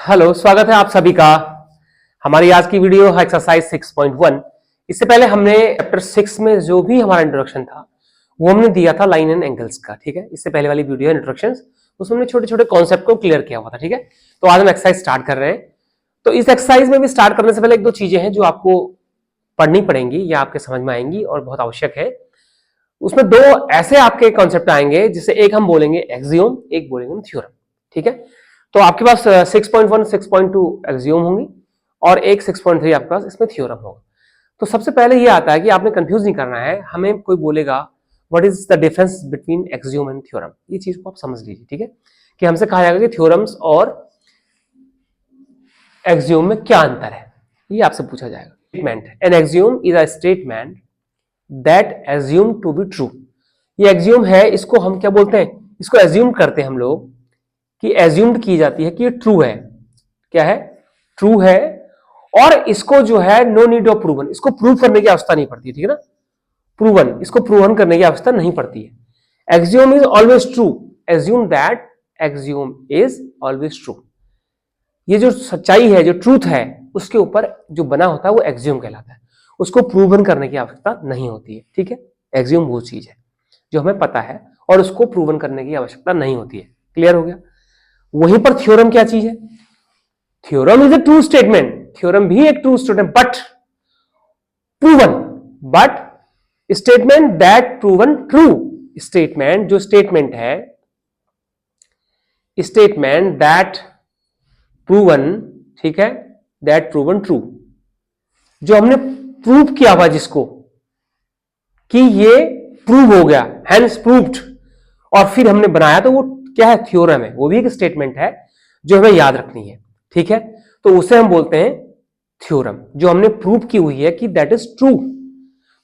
Hello, स्वागत है आप सभी का हमारी आज की वीडियो एक्सरसाइज 6.1। इससे पहले हमने चैप्टर 6 में जो भी हमारा इंट्रोडक्शन था वो हमने दिया था लाइन एंड एंगल्स का। ठीक है, इससे पहले वाली वीडियो इंट्रोडक्शन, उसमें हमने छोटे छोटे कॉन्सेप्ट को क्लियर किया हुआ था। ठीक है, तो आज हम एक्सरसाइज स्टार्ट कर रहे हैं। तो इस एक्सरसाइज में भी स्टार्ट करने से पहले एक दो चीजें हैं जो आपको पढ़नी पड़ेंगी या आपके समझ में आएंगी और बहुत आवश्यक है। उसमें दो ऐसे आपके कॉन्सेप्ट आएंगे जिसे एक हम बोलेंगे एक्सियोम, एक बोलेंगे थ्योरम। ठीक है, तो आपके पास 6.1 6.2 एक्सियोम होंगी और एक 6.3 आपके पास इसमें थ्योरम होगा। तो सबसे पहले ये आता है कि आपने कंफ्यूज नहीं करना है। हमें कोई बोलेगा what is the difference between axiom and theorem, ये चीज को आप समझ लीजिए। ठीक है, कि हमसे कहा जाएगा कि थ्योरम्स और एक्सियोम में क्या अंतर है, ये आपसे पूछा जाएगा। Statement, an axiom is a statement that assume to be true. ये एक्सियोम है, इसको हम क्या बोलते हैं, इसको एज्यूम करते हैं हम लोग कि एज्यूम्ड की जाती है कि ये ट्रू है। क्या है? ट्रू है। और इसको जो है नो नीड ऑफ प्रूवन, इसको प्रूव करने की आवश्यकता नहीं पड़ती है। ठीक है ना, प्रूवन, इसको प्रूवन करने की आवश्यकता नहीं पड़ती है। Axiom is always true, assume that axiom is always true. ये जो सच्चाई है, जो ट्रूथ है, उसके ऊपर जो बना होता है वो एक्सियोम कहलाता है। उसको प्रूवन करने की आवश्यकता नहीं होती है। ठीक है, एक्सियोम वो चीज है जो हमें पता है और उसको प्रूवन करने की आवश्यकता नहीं होती है। क्लियर हो गया? वहीं पर थ्योरम क्या चीज है? Theorem is a true statement, theorem भी एक true statement but proven, but statement that proven true. Statement, जो स्टेटमेंट है, स्टेटमेंट दैट प्रूवन, ठीक है, दैट प्रूवन ट्रू, जो हमने प्रूव किया हुआ जिसको कि ये प्रूव हो गया, हैंस प्रूव्ड, और फिर हमने बनाया तो वो क्या है? थ्योरम है। वो भी एक स्टेटमेंट है जो हमें याद रखनी है। ठीक है, तो उसे हम बोलते हैं थ्योरम, जो हमने प्रूव की हुई है कि दैट इज ट्रू।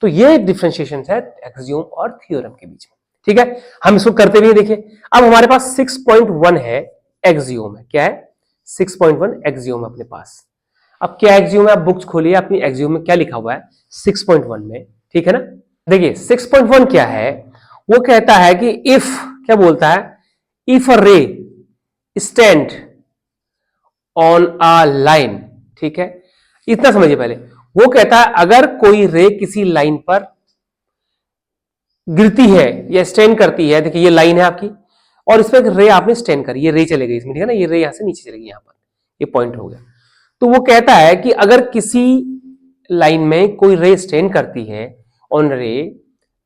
तो ये डिफरेंशिएशन है एक्सियोम और थ्योरम के बीच में। ठीक है, हम इसको करते हुए देखिए। अब हमारे पास 6.1 है, एक्सियोम है। क्या है? 6.1 एक्सियोम अपने पास। अब क्या एक्सियोम है? आप बुक्स खोलिए, अपनी एक्सियोम में क्या लिखा हुआ है 6.1 में। ठीक है ना, देखिए 6.1 क्या है। वो कहता है कि इफ, क्या बोलता है, if a ray stand on a line. ठीक है, इतना समझिए पहले। वो कहता है अगर कोई रे किसी लाइन पर गिरती है या स्टैंड करती है, देखिए ये लाइन है आपकी और इस पर एक रे आपने स्टैंड करी, ये रे चले गई इसमें। ठीक है ना, ये रे यहां से नीचे चलेगी, यहां पर ये पॉइंट हो गया। तो वो कहता है कि अगर किसी लाइन में कोई रे स्टैंड करती है ऑन रे,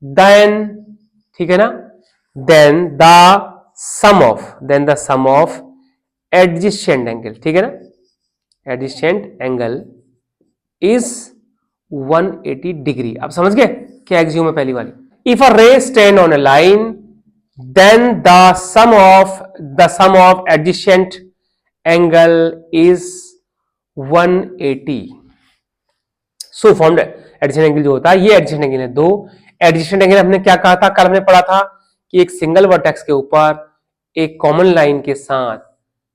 देन, ठीक है ना, then the sum of adjacent angle, ठीक है ना, एडजेसेंट एंगल इज 180 डिग्री। आप समझ गए क्या एक्सियोम है पहली वाली? If a ray stand on a line, then the sum of adjacent angle is 180। So found adjacent angle जो होता है, ये एडजेसेंट एंगल है दो। एडजेसेंट एंगल हमने क्या कहा था, कल हमने पढ़ा था कि एक सिंगल वर्टेक्स के ऊपर एक कॉमन लाइन के साथ,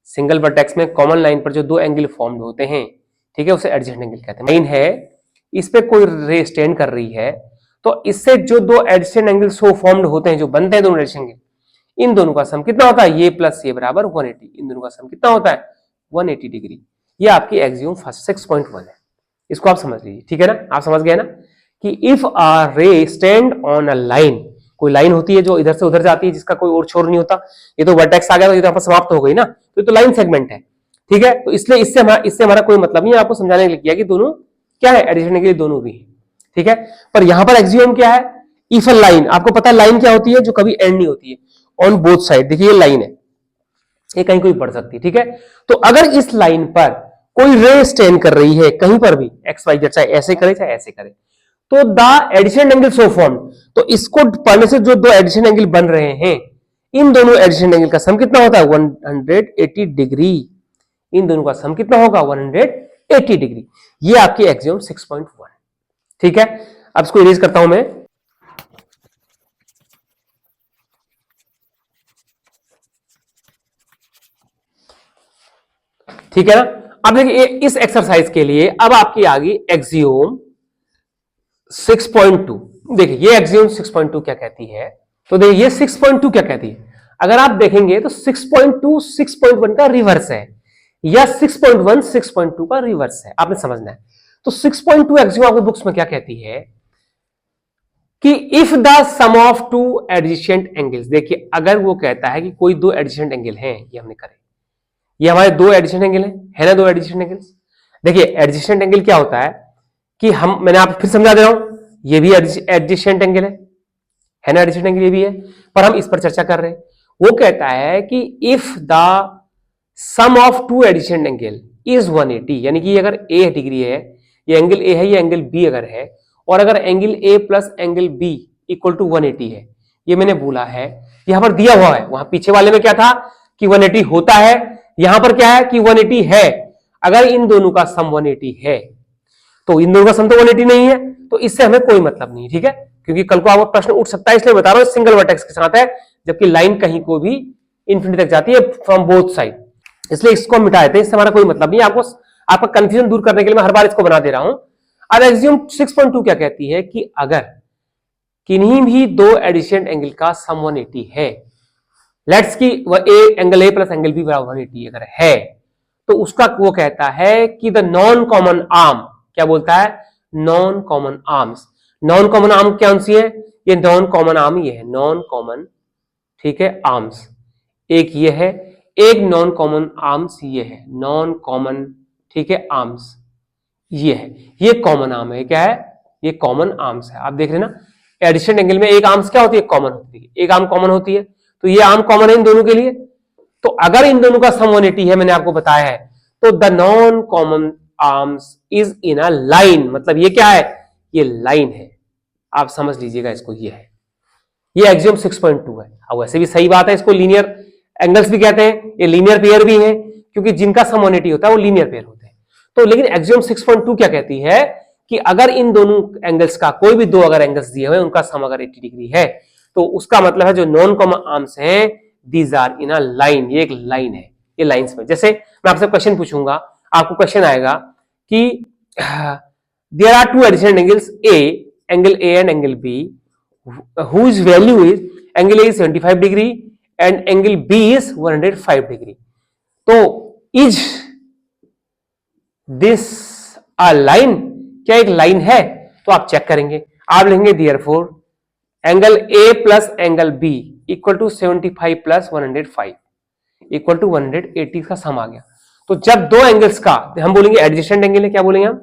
सिंगल वर्टेक्स में कॉमन लाइन पर जो दो एंगल फॉर्म्ड होते हैं, ठीक है, उसे एडजेसेंट एंगल कहते हैं। लाइन है, इस पे कोई रे स्टैंड कर रही है, तो इससे जो दो एडजेसेंट एंगल सो फॉर्म्ड होते हैं, जो बनते हैं दोनों एडजेसेंट एंगल, इन दोनों का सम कितना होता है? ये प्लस ये बराबर 180। इन दोनों का सम कितना होता है? 180 डिग्री। ये आपकी एक्सियोम 6.1 है। इसको आप समझ लीजिए। ठीक है ना, आप समझ गए ना कि if a ray stand on a line, कोई लाइन होती है जो इधर से उधर जाती है, जिसका कोई और छोर नहीं होता। ये तो वर्टेक्स आ गया तो ये तो यहाँ पर समाप्त हो गई ना, तो ये तो लाइन सेगमेंट है। ठीक है, तो इसलिए इससे हमारा कोई मतलब नहीं है। आपको समझाने के लिए किया कि दोनों क्या है, एडिशन के लिए दोनों भी है। ठीक है, पर यहां पर एक्सियोम क्या है? इफ अ लाइन, आपको पता है लाइन क्या होती है? जो कभी एंड नहीं होती है, ऑन बोथ साइड। देखिए ये लाइन है, ये कहीं कोई पढ़ सकती है। ठीक है, तो अगर इस लाइन पर कोई रे स्टैंड कर रही है कहीं पर भी, एक्स वाई जेड, चाहे ऐसे करे चाहे ऐसे करे, तो the addition angle so form, तो इसको पढ़ने से जो दो एडिशन एंगल बन रहे हैं, इन दोनों एडिशन एंगल का सम कितना होता है? 180 डिग्री। इन दोनों का सम कितना होगा? 180 डिग्री। ये आपकी एक्सियोम 6.1। ठीक है, अब इसको इरेज करता हूं मैं। ठीक है ना, अब देखिए इस एक्सरसाइज के लिए अब आपकी आ गई एक्सियोम 6.2। देखिए ये एक्सियोम 6.2 क्या कहती है, तो देखिए ये 6.2 क्या कहती है। अगर आप देखेंगे तो 6.2 6.1 का रिवर्स है। या 6.1 6.2 का रिवर्स है, आपने समझना है। तो 6.2 एक्सियोम आपकी बुक्स में क्या कहती है कि if the sum of two adjacent angles, देखिए अगर वो कहता है कि कोई दो एडजेसेंट एंगल हैं, ये हमने करे, ये हमारे दो एडजेसेंट एंगल है ना, दो एडजेसेंट एंगल्स। देखिए एडजेसेंट एंगल क्या होता है कि मैंने आपको फिर समझा दे रहा हूं, ये भी एडजेसेंट एंगल है ना, एडजेसेंट एंगल ये भी है, पर हम इस पर चर्चा कर रहे हैं। वो कहता है कि if the sum of two adjacent angle is 180, यानी कि अगर ए डिग्री है, ये एंगल ए है, ये एंगल बी अगर है, और अगर angle A plus angle B equal to 180 है, ये मैंने बोला है, यहां पर दिया हुआ है, वहां पीछे वाले में क्या था कि 180 होता है, यहां पर क्या है कि 180 है। अगर इन दोनों का सम 180 है, तो इन दोनों का सम तो 180 नहीं है, तो इससे हमें कोई मतलब नहीं, ठीक है, क्योंकि कल को आपका प्रश्न उठ सकता है, इसलिए बता रहा हूं सिंगल वर्टेक्स के साथ है, जबकि लाइन कहीं को भी इंफिनिटी तक जाती है फ्रॉम बोथ साइड, इसलिए इसको मिटा देते हैं, इससे हमारा कोई मतलब नहीं। आपको आपका कंफ्यूजन दूर करने के लिए मैं हर बार इसको बना दे रहा हूं। अब एक्सियम 6.2 क्या कहती है कि अगर किन्हीं भी दो एडिशेंट एंगल का सम 180 है, लेट्स की angle A plus angle B बराबर 180 अगर है, तो उसका वो कहता है कि द नॉन कॉमन आर्म, क्या बोलता है, non common arms. Non common arm कौन सी है, ये नॉन कॉमन आर्म ये है, नॉन कॉमन, ठीक है, आर्म्स, एक ये है, एक नॉन कॉमन आर्म्स ये है, नॉन कॉमन, ठीक है, आर्म्स ये है, ये कॉमन आर्म है, क्या है, ये कॉमन आर्म्स है। आप देख रहे हैं ना, एडिशन एंगल में एक आर्म्स क्या होती है, कॉमन होती है, एक आर्म कॉमन होती है, तो ये आर्म कॉमन है इन दोनों के लिए। तो अगर इन दोनों का सम 180 है, मैंने आपको बताया है, तो the non common arms is in a line, मतलब ये क्या है, ये लाइन है, आप समझ लीजिएगा इसको, ये है, ये एक्सियम 6.2 है। अब वैसे भी सही बात है, इसको लीनियर एंगल्स भी कहते हैं, ये लीनियर पेयर भी है, क्योंकि जिनका सम 180 होता है वो लीनियर पेयर होते हैं। तो लेकिन एक्सियम 6.2 क्या कहती है कि अगर इन दोनों एंगल्स का कोई भी दो अगर एंगल्स दिए हुए, उनका सम अगर 80 डिग्री है, तो उसका मतलब है जो नॉन कॉमन आर्म्स हैं, these are in a line, ये एक लाइन है, ये लाइंस में। जैसे मैं आपसे क्वेश्चन पूछूंगा, आपको क्वेश्चन आएगा कि there are two additional angles angle A and angle B, whose value is angle A is 75 degree and angle B is 105 degree. तो is this a line? क्या एक लाइन है? तो आप चेक करेंगे, आप लिखेंगे therefore angle A plus angle B equal to 75 plus 105 equal to 180 का सम आ गया। तो जब दो एंगल्स का हम बोलेंगे एडजेसेंट एंगल है, क्या बोलेंगे हम,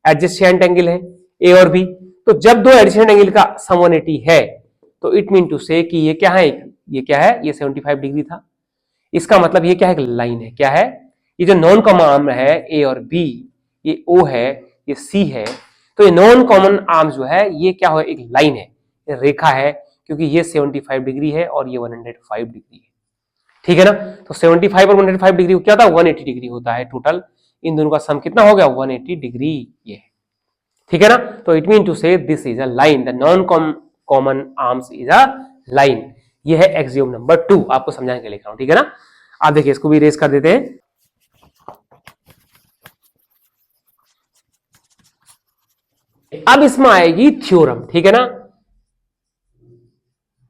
एडजेसेंट एंगल है A और B, तो जब दो एडजेसेंट एंगल का सम 180 है, तो इट मीन टू से कि ये क्या है, ये क्या है, ये 75 डिग्री था, इसका मतलब ये क्या है, लाइन है, क्या है, ये जो नॉन कॉमन आर्म है ए और बी, ये ओ है, ये सी है, तो ये नॉन कॉमन आर्म जो है ये क्या है, एक लाइन है, ये रेखा है, क्योंकि ये 75 डिग्री है और ये 105 डिग्री है, ठीक है ना। तो 75 और 105 डिग्री क्या था, 180 डिग्री होता है टोटल, इन दोनों का सम कितना हो गया, 180 डिग्री, ये है, ठीक है ना। तो इट मीन टू से this is a line, the non common arms is a line, ये है एक्सियम नंबर 2, आपको समझाने के लिए लिख रहा हूं, ठीक है ना। आप देखिए इसको भी इरेज कर देते हैं। अब इसमें आएगी थ्योरम, ठीक है ना।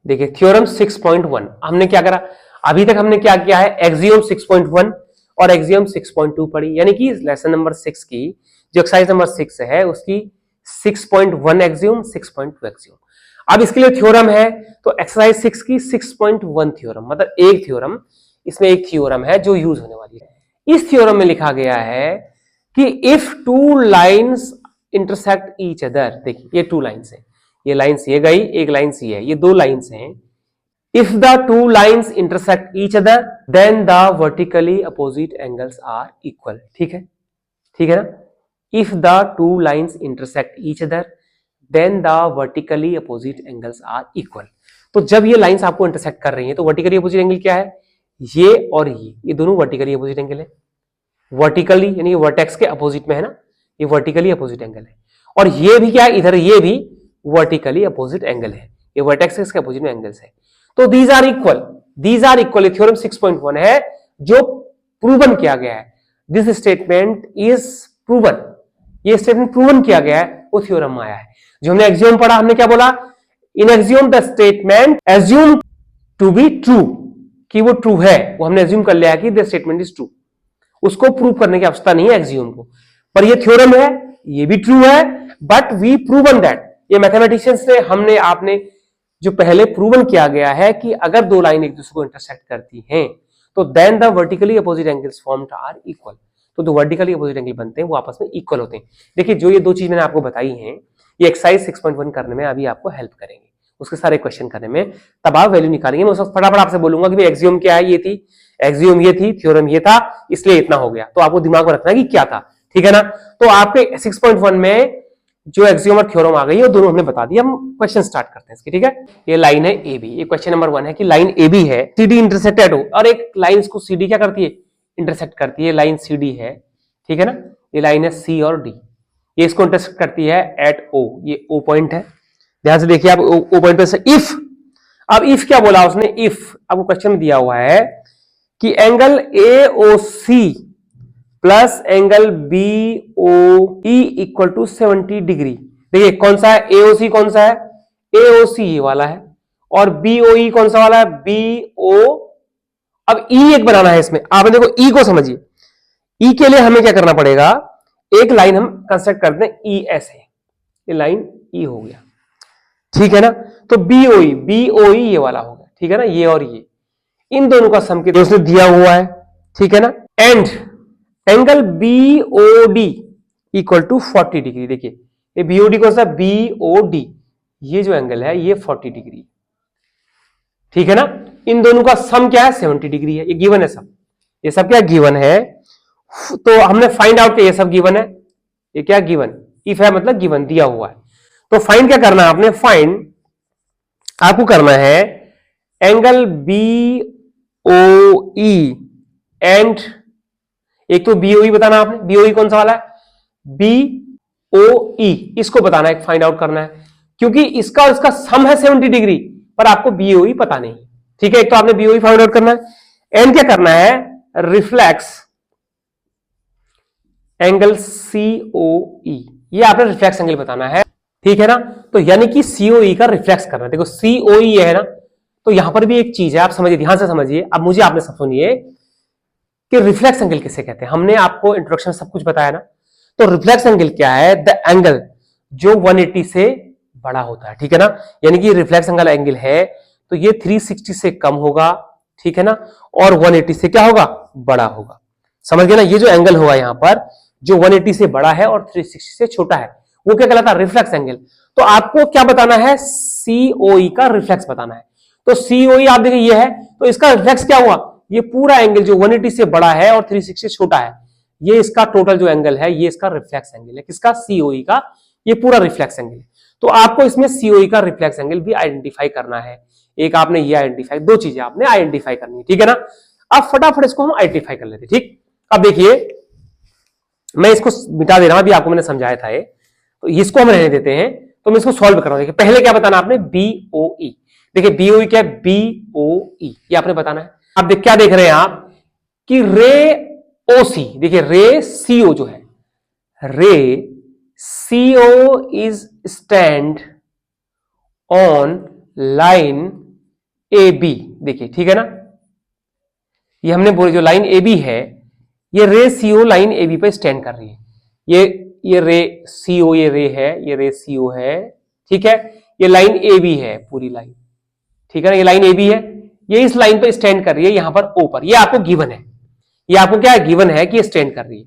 देखिए थ्योरम 6.1 हमने क्या करा, अभी तक हमने क्या किया है, एक्सियम 6.1 और एक्सियम 6.2 पढ़ी, यानी कि लेसन नंबर 6 की जो एक्सरसाइज नंबर 6 है उसकी 6.1 एक्सियम 6.2 एक्सियम। अब इसके लिए थ्योरम है, तो एक्सरसाइज 6 की 6.1 थ्योरम, मतलब एक थ्योरम, इसमें एक थ्योरम है जो यूज होने वाली है। इस थ्योरम में लिखा गया है कि if two lines intersect each other, देखिए ये टू लाइंस है, ये लाइंस ये गई, एक लाइंस ये है, ये दो लाइंस हैं। If the two lines intersect each other then the vertically opposite angles are equal, ठीक है, ठीक है ना। If the two lines intersect each other then the vertically opposite angles are equal. तो जब ये लाइंस आपको इंटरसेक्ट कर रही हैं, तो वर्टिकली अपोजिट एंगल क्या है, ये और ये दोनों वर्टिकली अपोजिट एंगल है, वर्टिकली यानी ये वर्टेक्स के अपोजिट में है ना, ये वर्टिकली अपोजिट एंगल है, और ये भी क्या है, इधर ये भी वर्टिकली अपोजिट एंगल है, ये वर्टेक्स के अपोजिट में एंगल्स है, तो these are equal, these are equal, theorem 6.1 है जो प्रूवन किया गया है, दिस स्टेटमेंट इज प्रूवन, ये स्टेटमेंट प्रूवन किया गया है, वो थ्योरम आया है। जो हमने एक्सियम पढ़ा, हमने क्या बोला, in axiom the statement assume to be true, कि वो ट्रू है, वो हमने एज्यूम कर लिया कि द स्टेटमेंट इज ट्रू, उसको प्रूव करने की आवश्यकता नहीं है एक्सियोम को, पर ये थ्योरम है, ये भी ट्रू है, बट वी प्रूवन दैट, ये मैथमेटिशियंस ने, हमने, आपने जो पहले प्रूवन किया गया है कि अगर दो लाइन एक दूसरे को इंटरसेक्ट करती हैं तो then the vertically opposite angles formed are equal, तो जो वर्टिकली अपोजिट एंगल बनते हैं वो आपस में इक्वल होते हैं। देखिए जो ये दो चीज मैंने आपको बताई हैं ये एक्सरसाइज 6.1 करने में अभी आपको हेल्प करेंगे, उसके सारे क्वेश्चन करने में, तब आप वैल्यू निकालेंगे। मैं उस वक्त फटाफट आपसे बोलूंगा कि भाई एक्सियोम क्या है, ये थी एक्सियोम, ये थी थ्योरम, ये था, इसलिए इतना हो गया, तो आपको दिमाग में रखना कि क्या था, ठीक है ना। तो आपके 6.1 में जो एक्सियोम और थ्योरम आ गई है वो दोनों हमने बता दिया। हम क्वेश्चन स्टार्ट करते हैं इसके, ठीक है। ये लाइन है ए बी, ये क्वेश्चन नंबर 1 है कि लाइन ए बी है, सी डी इंटरसेक्टेड हो, और एक लाइन को सी डी क्या करती है, इंटरसेक्ट करती है, लाइन सी डी है, ठीक है ना। ये लाइन है सी और डी, ये इसको इंटरसेक्ट करती है एट ओ, ये ओ पॉइंट है, ध्यान से देखिए आप, ओ पॉइंट पे इफ, अब इफ क्या बोला उसने, इफ आपको क्वेश्चन में दिया हुआ है कि angle A O C plus angle B O E equal to 70 degree. देखिए कौन सा है, एओसी कौन सा है, एओसी ये वाला है, और बीओई कौन सा वाला है, बीओ। अब ई एक बनाना है इसमें, आप देखो ई को समझिए, ई के लिए हमें क्या करना पड़ेगा, एक लाइन हम कंस्ट्रक्ट करते हैं ई ऐसे, ये लाइन ई हो गया, ठीक है ना। तो बीओई, बीओई ये वाला हो गया, ठीक है ना, ये और ये, इन दोनों का सम कितना उसने दिया हुआ है, ठीक है ना। And angle BOD equal to 40 degree. देखिए ये बीओडी कौन सा, बीओडी, ये जो एंगल है ये 40 डिग्री, ठीक है ना। इन दोनों का सम क्या है, 70 डिग्री है, ये गिवन है सब, ये सब क्या गिवन है। तो हमने फाइंड आउट किया, ये सब गिवन है, ये क्या गिवन, इफ है मतलब गिवन दिया हुआ है। तो फाइंड क्या करना है आपने, फाइंड आपको करना है एंगल बीओई एंड, एक तो बीओई बताना आपने, बीओई कौन सा वाला है, बीओई, इसको बताना है, फाइंड आउट करना है, क्योंकि इसका इसका सम है 70 डिग्री, पर आपको बीओई पता नहीं, ठीक है। एक तो आपने बीओई फाइंड आउट करना है, एंड क्या करना है, रिफ्लेक्स एंगल सीओई, ये आपने रिफ्लेक्स एंगल बताना है, ठीक है ना। तो यानी कि सीओई का रिफ्लेक्स करना है। देखो सीओई ये है ना, तो यहां पर भी एक चीज है, आप समझिए, ध्यान से समझिए। अब मुझे आपने सब सुनिए कि रिफ्लेक्स एंगल किसे कहते हैं, हमने आपको इंट्रोडक्शन सब कुछ बताया ना। तो रिफ्लेक्स एंगल क्या है, द एंगल जो 180 से बड़ा होता है, ठीक है ना। यानी कि रिफ्लेक्स एंगल है तो ये 360 से कम होगा, ठीक है ना, और 180 से क्या होगा, बड़ा होगा, समझ गए ना। ये जो एंगल होगा यहां पर, जो 180 से बड़ा है और 360 से छोटा है, वो क्या कहलाता है, रिफ्लेक्स एंगल। तो आपको क्या बताना है, सीओई का रिफ्लेक्स बताना है। तो सीओई आप देखिए ये है, तो इसका रिफ्लेक्स क्या हुआ, ये पूरा एंगल जो 180 से बड़ा है और 360 से छोटा है, ये इसका टोटल जो एंगल है, ये इसका रिफ्लेक्स एंगल है, किसका, सीओई का, ये पूरा रिफ्लेक्स एंगल है। तो आपको इसमें सीओई का रिफ्लेक्स एंगल भी आइडेंटिफाई करना है। एक आपने ये आइडेंटिफाई, दो चीजें आपने आइडेंटिफाई करनी है, ठीक है ना। अब फटाफट इसको हम आइडेंटिफाई कर लेते, ठीक। अब देखिए मैं इसको मिटा दे रहा हूं, अभी आपको मैंने समझाया था ये, तो इसको हम रहने देते हैं। तो मैं इसको सॉल्व कर रहा हूं। देखिए पहले क्या बताना आपने, बीओई। देखिए बीओई क्या है, बीओई ये आपने बताना है। अब क्या देख रहे हैं आप कि रे ओसी, देखिए रे सीओ जो है, ray CO is stand on line A B. देखिए ठीक है ना, ये हमने बोले जो लाइन ए बी है, ये रे सीओ लाइन ए बी पे स्टैंड कर रही है। ये रे सीओ, ये रे है, ये रे सीओ है, ठीक है। ये लाइन ए बी है पूरी लाइन, ठीक है ना, ये लाइन ए बी है, ये इस लाइन पे स्टैंड कर रही है, यहां पर ओ पर, ये आपको गिवन है, ये आपको क्या है, गिवन है कि ये स्टैंड कर रही है।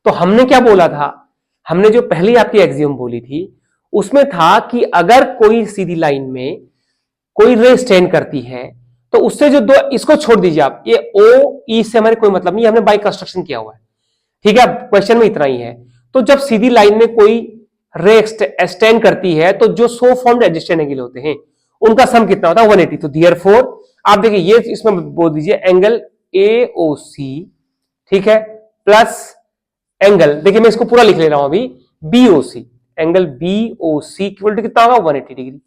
तो हमने क्या बोला था, हमने जो पहली आपकी एक्सियम बोली थी उसमें था कि अगर कोई सीधी लाइन में कोई रे स्टैंड करती है तो उससे जो दो, इसको छोड़ दीजिए आप, ये ओ ई से हमारे कोई मतलब नहीं, हमने बाई कंस्ट्रक्शन किया हुआ है, ठीक है। क्वेश्चन में इतना ही है। तो जब सीधी लाइन में कोई रे स्टैंड करती है तो जो सो फॉर्म्ड एडजस्टेंट एंगल होते हैं उनका सम कितना होता है, 180। तो देयरफॉर आप देखिए ये इसमें बोल दीजिए एंगल एओसी, ठीक है, प्लस एंगल, देखिए मैं इसको पूरा लिख ले रहा हूं अभी, BOC, angle BOC equal to कितना होगा, 180 डिग्री।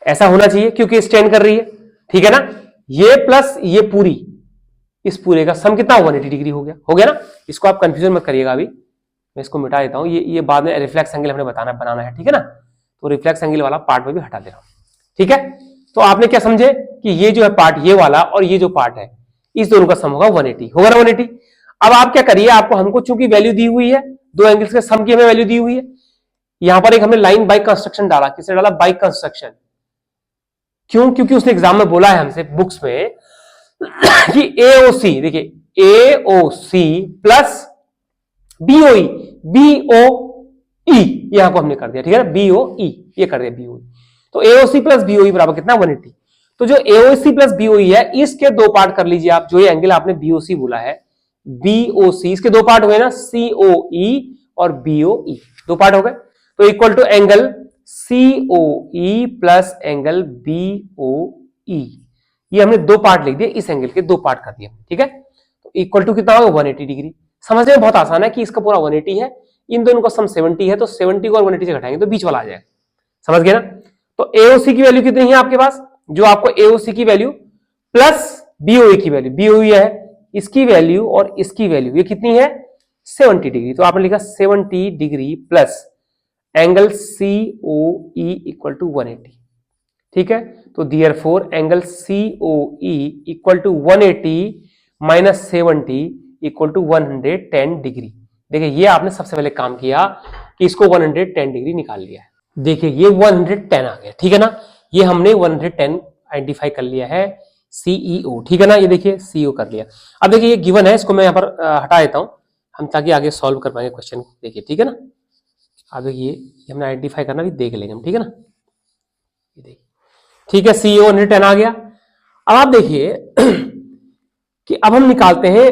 ऐसा होना चाहिए क्योंकि स्टैंड कर रही है, ठीक है ना। ये प्लस ये पूरी, इस पूरे का सम कितना, 180 डिग्री हो गया ना। इसको आप कंफ्यूजन मत करिएगा, अभी मैं इसको मिटा देता हूं, ये बाद में रिफ्लेक्स एंगल हमने बनाना है, ठीक है ना। तो रिफ्लेक्स एंगल वाला पार्ट में भी हटा दे रहा हूं, ठीक है। तो आपने क्या समझे कि ये जो है पार्ट, ये वाला और ये जो पार्ट है, इस दोनों का सम होगा 180, होगा ना 180। अब आप क्या करिए, आपको हमको चूंकि वैल्यू दी हुई है, दो एंगल्स के सम की हमें वैल्यू दी हुई है, यहां पर एक हमने लाइन बाय कंस्ट्रक्शन डाला, किसने डाला, बाय कंस्ट्रक्शन। क्यों, क्योंकि उसने एग्जाम में बोला है हमसे बुक्स में कि एओसी, देखिए एओसी प्लस बीओई, बीओई यहां को हमने कर दिया, ठीक है ना, बीओई ये कर दिया, बीओई। तो एओसी प्लस बीओई बराबर कितना, 180। तो जो एओसी प्लस बीओई है, इसके दो पार्ट कर लीजिए आप, जो ये एंगल आपने बीओसी बोला है, बीओसी, इसके दो पार्ट हुए ना, सीओई और बीओई, दो पार्ट हो गए। तो equal to angle COE plus angle BOE, ये हमने दो पार्ट लिख दिए, इस एंगल के दो पार्ट कर दिए, ठीक है। तो इक्वल टू कितना होगा, 180 डिग्री। समझने में बहुत आसान है कि इसका पूरा 180 है, इन दोनों का सम 70 है, तो 70 को और 180 से घटाएंगे तो बीच वाला आ जाएगा, समझ गए ना। तो एओसी की वैल्यू कितनी है आपके पास, जो आपको एओसी की वैल्यू प्लस बीओई की वैल्यू, बीओई है इसकी वैल्यू और इसकी वैल्यू, ये कितनी है, 70 डिग्री। तो आपने लिखा 70 degree plus angle COE equal to 180, ठीक है। तो therefore angle COE equal to 180 minus 70 equal to 110 degree. देखिए ये आपने सबसे पहले काम किया कि इसको 110 डिग्री निकाल लिया है। देखिए ये 110 आ गया, ठीक है ना, ये हमने 110 आइडेंटिफाई कर लिया है, सीईओ, ठीक है ना, ये देखिए सीईओ कर लिया। अब देखिए ये गिवन है, इसको मैं यहाँ पर हटा देता हूं हम, ताकि आगे सॉल्व कर पाएंगे क्वेश्चन, देखिए ठीक है ना। अब देखिए ये हमने आइडेंटिफाई करना भी देख लेंगे हम, ठीक है ना, ये देखिए, ठीक है, सीईओ 110 आ गया। अब आप देखिए कि अब हम निकालते हैं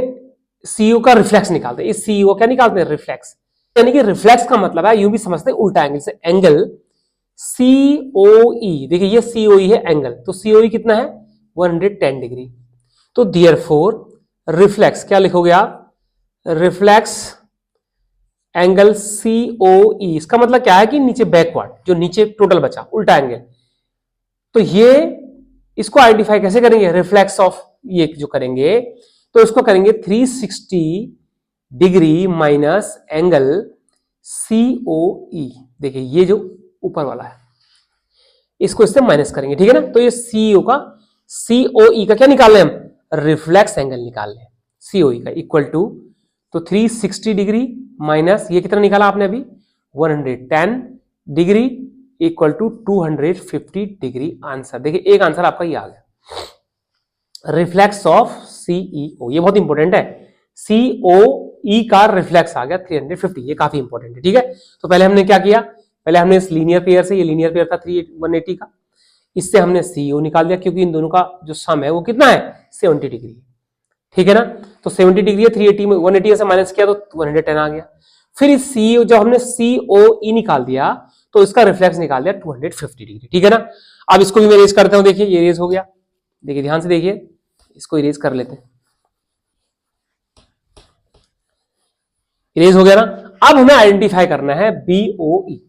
सीईओ का रिफ्लेक्स, निकालते हैं इस सीईओ क्या निकालते हैं, रिफ्लेक्स, यानी कि रिफ्लेक्स का मतलब है, यूं भी समझते हैं उल्टा एंगल से, एंगल सीओई, देखिए ये सीओई है एंगल, तो सीओई कितना है, 110 डिग्री। तो देयरफॉर रिफ्लेक्स क्या लिखोगे आप, रिफ्लेक्स एंगल सीओई, इसका मतलब क्या है कि नीचे बैकवर्ड, जो नीचे टोटल बचा उल्टा एंगल। तो ये इसको आइडेंटिफाई कैसे करेंगे, रिफ्लेक्स ऑफ ये जो करेंगे, तो इसको करेंगे 360 डिग्री माइनस एंगल सीओई, देखिए ये जो ऊपर वाला है इसको इससे माइनस करेंगे, ठीक है ना। तो ये सीओ का, सीओई का क्या निकाल रहे हम, रिफ्लेक्स एंगल निकाल लें, सीओई का इक्वल टू, तो 360 डिग्री माइनस ये कितना निकाला आपने अभी, 110 degree equal to 250 degree. Answer देखिए एक आंसर आपका ये आ गया, रिफ्लेक्स ऑफ सीईओ, ये बहुत इंपॉर्टेंट है, सीओई का रिफ्लेक्स आ गया 350, ये काफी इंपॉर्टेंट है, ठीक है। तो पहले हमने क्या किया, पहले हमने इस लीनियर पेयर से, ये लीनियर पेयर था 180 का, इससे हमने सीईओ निकाल दिया, क्योंकि इन दोनों का जो सम है वो कितना है, 70 डिग्री, ठीक है ना। तो 70 डिग्री है, 380 में 180 से माइनस किया तो 110 आ गया। फिर इस सीईओ, जब हमने सीओई निकाल दिया तो इसका रिफ्लेक्स निकाल दिया 250 डिग्री, ठीक है ना। अब इसको भी मैं इरेज करता हूं, देखिए ये इरेज हो गया, देखिए ध्यान से देखिए, इसको इरेज कर लेते हैं, इरेज हो गया ना। अब हमें आइडेंटिफाई करना है बीओई।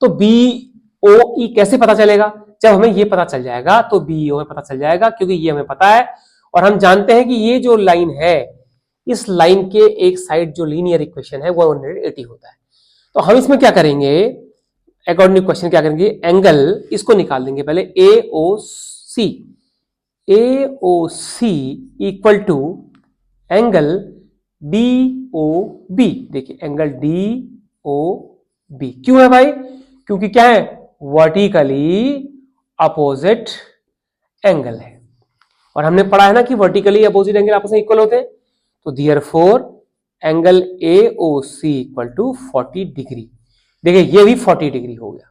तो बीओई कैसे पता चलेगा, जब हमें ये पता चल जाएगा तो बीओ में पता चल जाएगा, क्योंकि ये हमें पता है और हम जानते हैं कि ये जो लाइन है, इस लाइन के एक साइड जो लीनियर इक्वेशन है वो 180 होता है। तो हम इसमें क्या करेंगे, अकॉर्डिंग क्वेश्चन क्या करेंगे, एंगल इसको निकाल देंगे पहले, AOC, AOC equal to angle DOB, देखिए एंगल डीओबी क्यों है भाई, क्योंकि क्या है, वर्टिकली अपोजिट एंगल है, और हमने पढ़ा है ना कि वर्टिकली अपोजिट एंगल आपस में इक्वल होते हैं। तो therefore angle AOC equal to 40 degree, देखिए ये भी 40 डिग्री हो गया,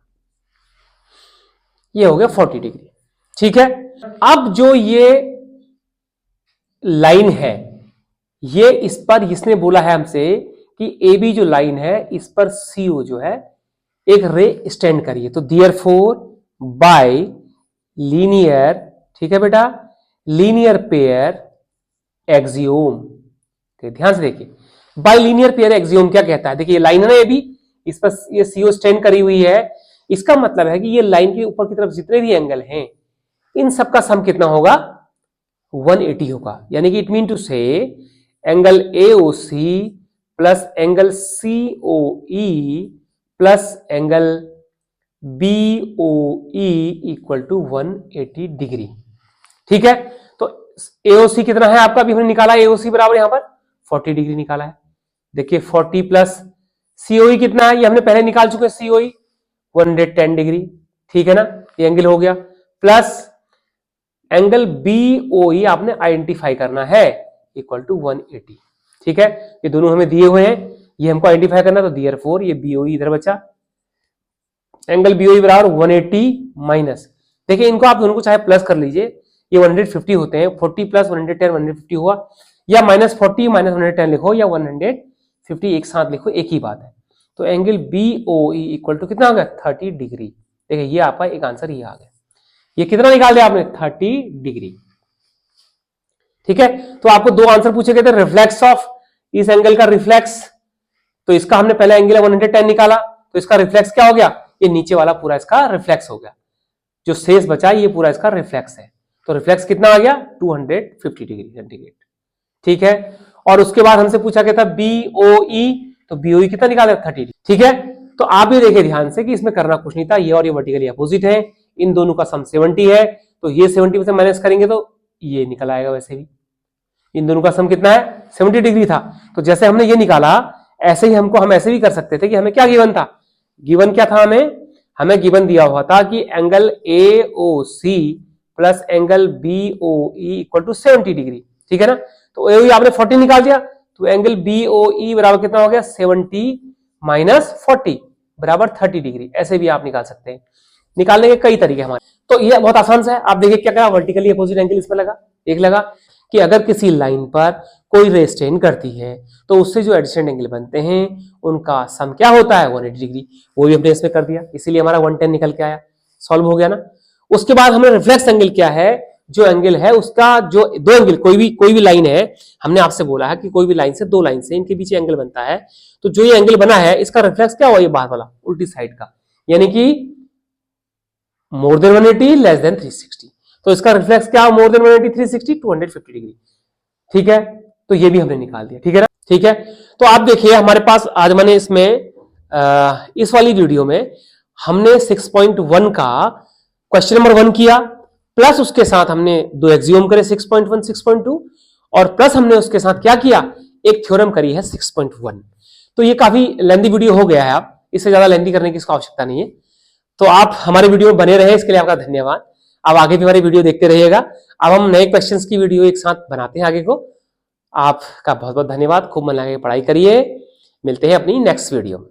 ये हो गया 40 डिग्री, ठीक है। अब जो ये लाइन है, ये इस पर इसने बोला है हमसे कि ए बी जो लाइन है इस पर सीओ जो है एक रे स्टैंड करिए। तो देयरफॉर बाय लीनियर, ठीक है बेटा, लीनियर पेयर एक्सियोम, ध्यान से देखिए, बाय लीनियर पेयर एक्सियोम क्या कहता है, देखिए ये लाइन है ना ए बी, इस पर ये सीओ स्टैंड करी हुई है, इसका मतलब है कि ये लाइन के ऊपर की तरफ जितने भी एंगल हैं इन सब का सम कितना होगा, 180 होगा। यानी कि it mean to say angle AOC plus angle COE plus angle BOE equal to 180 degree, ठीक है। तो एओसी कितना है आपका, अभी हमने निकाला, एओसी बराबर यहां पर 40 डिग्री निकाला है। देखिए 40 प्लस सीओई कितना है, ये हमने पहले निकाल चुके हैं, सीओई 110 डिग्री, ठीक है ना, ये एंगल हो गया। प्लस एंगल बीओई आपने आइडेंटिफाई करना है इक्वल टू 180, ठीक है। ये दोनों हमें दिए हुए हैं, ये हमको आइडेंटिफाई करना, तो देयरफॉर ये बीओई इधर बचा, एंगल बीओई बराबर 180 माइनस, देखिए इनको आप दोनों को चाहे प्लस कर लीजिए, ये 150 होते हैं, 40 प्लस 110 150 हुआ, या माइनस 40 माइनस 110 लिखो या 150 एक साथ लिखो, एक ही बात है। तो एंगल बीओई इक्वल टू कितना हो गया 30 डिग्री। देखिए ये आपका एक आंसर ये आ गया। ये कितना निकाल दिया आपने 30 डिग्री, ठीक है। तो आपको दो आंसर पूछे गए थे, रिफ्लेक्स ऑफ इस एंगल का रिफ्लेक्स, तो इसका हमने पहले एंगल 110 निकाला, तो इसका रिफ्लेक्स क्या हो गया, ये नीचे वाला पूरा इसका रिफ्लेक्स हो गया, जो शेष बचा ये पूरा इसका रिफ्लेक्स है। तो रिफ्लेक्स कितना आ गया 250 डिग्री सेंटीग्रेड, ठीक है। और उसके बाद हमसे पूछा गया था बीओई, तो बीओई कितना निकाला 30, ठीक है। तो आप ये देखिए ध्यान से कि इसमें करना कुछ नहीं था, ये और ये वर्टिकली अपोजिट है, इन दोनों का सम 70 है, तो ये 70 में से माइनस करेंगे तो ये निकल आएगा। वैसे भी इन दोनों का सम कितना है 70 डिग्री था, तो जैसे हमने ये निकाला ऐसे ही हम ऐसे भी कर सकते थे कि हमें क्या गिवन था, गिवन क्या था, हमें गिवन दिया हुआ था कि angle AOC plus angle BOE equal to 70 degree, ठीक है ना। तो एओई आपने 40 निकाल दिया, तो एंगल बीओई बराबर कितना हो गया 70 माइनस 40 बराबर 30 डिग्री, ऐसे भी आप निकाल सकते हैं। निकालने के कई तरीके हमारे, तो ये बहुत आसान सा है। आप देखिए क्या कहा, वर्टिकली अपोजिट एंगल इसमें लगा, एक लगा कि अगर किसी लाइन पर कोई रे स्ट्रेन करती है तो उससे जो एडजेसेंट एंगल बनते हैं उनका सम क्या होता है 180 डिग्री, वो भी हमने इसमें कर दिया, इसीलिए हमारा 110 निकल के आया, सॉल्व हो गया ना। उसके बाद हमने रिफ्लेक्स एंगल क्या है, जो एंगल है उसका जो दो एंगल कोई भी लाइन है, हमने आपसे बोला है कि कोई भी लाइन से दो लाइन से इनके बीच एंगल बनता है, तो जो ये एंगल बना है इसका रिफ्लेक्स क्या हुआ, ये बाहर वाला उल्टी साइड का, यानी कि मोर देन 180 लेस देन 360, तो इसका रिफ्लेक्स क्या मोर देन 180 360 250 डिग्री, ठीक है। तो ये भी हमने निकाल दिया, ठीक है ना, ठीक है। तो आप देखिए हमारे पास आज मैंने इसमें इस वाली वीडियो में हमने 6.1 का क्वेश्चन नंबर 1 किया, प्लस उसके साथ हमने दो एक्सियोम करे 6.1 6.2, और प्लस हमने उसके साथ क्या किया, एक थ्योरम करी है 6.1। तो ये काफी लेंथी वीडियो हो गया है, आप इससे ज्यादा लेंथी करने की इसको आवश्यकता नहीं है। तो आप हमारे वीडियो में बने रहे, इसके लिए आपका धन्यवाद। आप आगे भी हमारी वीडियो देखते रहिएगा। अब हम नए क्वेश्चंस की वीडियो एक साथ बनाते हैं आगे को। आपका बहुत बहुत धन्यवाद, खूब मन लगा के पढ़ाई करिए, मिलते हैं अपनी नेक्स्ट वीडियो में।